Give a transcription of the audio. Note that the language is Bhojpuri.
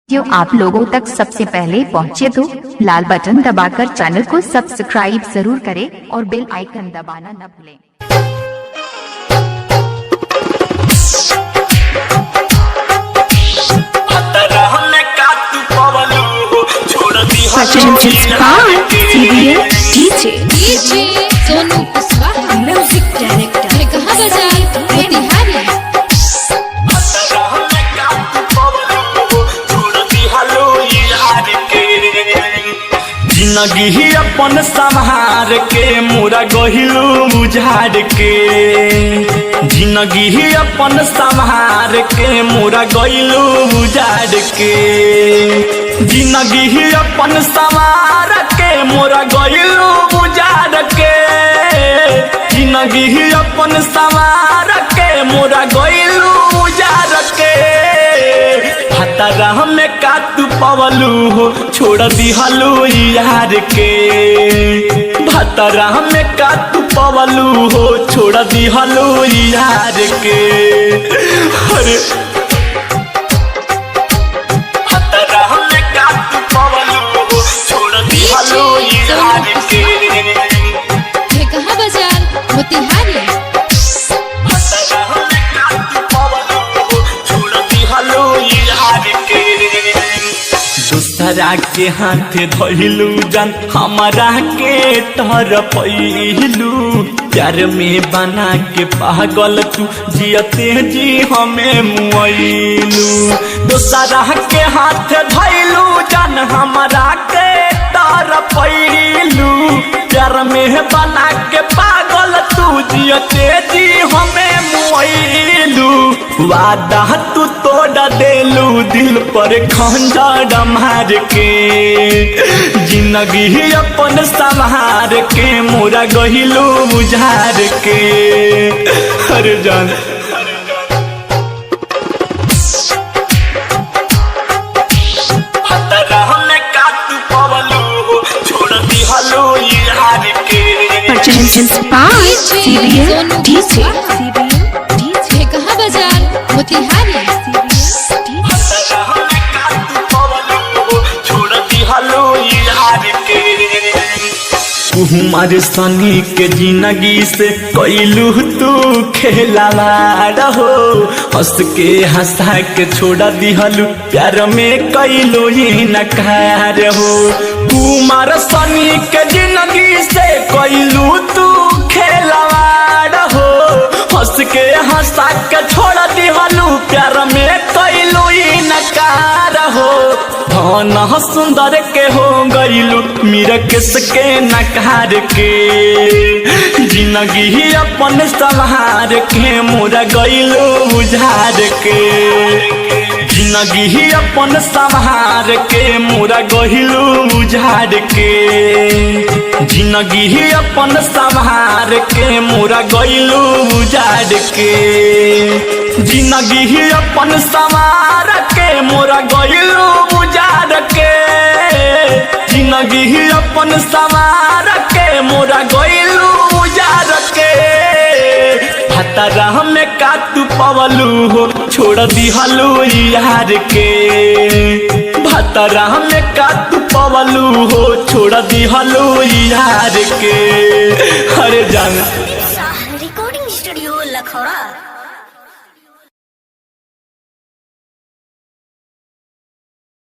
जो आप लोगों तक सबसे पहले पहुंचे तो लाल बटन दबाकर चैनल को सब्सक्राइब जरूर करें और बेल आइकन दबाना न भूलें। सोनू कुशवाहा म्यूजिक डायरेक्टर कहाँ बाजार मोतिहारी। जिंदगी ही अपन संहार के मोरा गहिलू बुझार के, जिंदगी ही अपन संहार के मोरा गहिलू बुझार के, जिंदगी ही अपन संहार के मोरा गहिलू बुझार के, जिंदगी ही अपन संहार के मोरा गहिलू बुझार के। हतरा में का तू पवलू हो छोड़ दिहलू यार के, भतरा में का तू पवलू हो छोड़ दिहलू यार के। अरे हतरा में का तू पवलू हो छोड़ दिहलू यार के। कहाँ बाजार मोतिहारी। दूसरा के हाथ धइलू जान हमारा के तर पैलू, प्यार में बना के पागल तू जियते जी हमें मुइलू। दूसरा के हाथ धइलू जान हमारा के तर पैलू, प्यार में बना के पागल तू जियते जी हमें मुइलू। वादा तू तोड़ देलू दिल पर खंजर मार के, जिंदगी ही अपन संहार के मोरा गहिलू बुझार के। हर जान हतरा में का तू पवलू छोड़ दिहलू यार के। सोनू कुशवाहा कहाँ बाजार मोतिहारी। हमारे सनी के जिंदगी से कैलू तू खेलावा रहो, हंस के हंसा के छोड़ दिहलू प्यार में कैलू ही नकार हो। कुमार सनी के जिंदगी से कैलू तू खेलावा रहो, हंस के हंसा के छोड़ दिहलू प्यार में कैलू ही नकार हो। धन सुंदर के हो गईलू मीरा किस के नकार के, जिंदगी ही अपन संहार के मोरा गईलू बुझार के, जिंदगी ही अपन संहार के मोरा गहिलू बुझार के, जिंदगी ही अपन संहार के मोरा गईलू बुझार के, जिंदगी ही अपन संहार के मोरा गईलू बुझार के, जिंदगी ही अपन संहार के मोरा गईलू बुझार के। हतरा में का तू पवलू हो छोड़ दिहलू यार के, भतरा में का तू पवलू हो छोड़ दिहलू यार के। अरे जान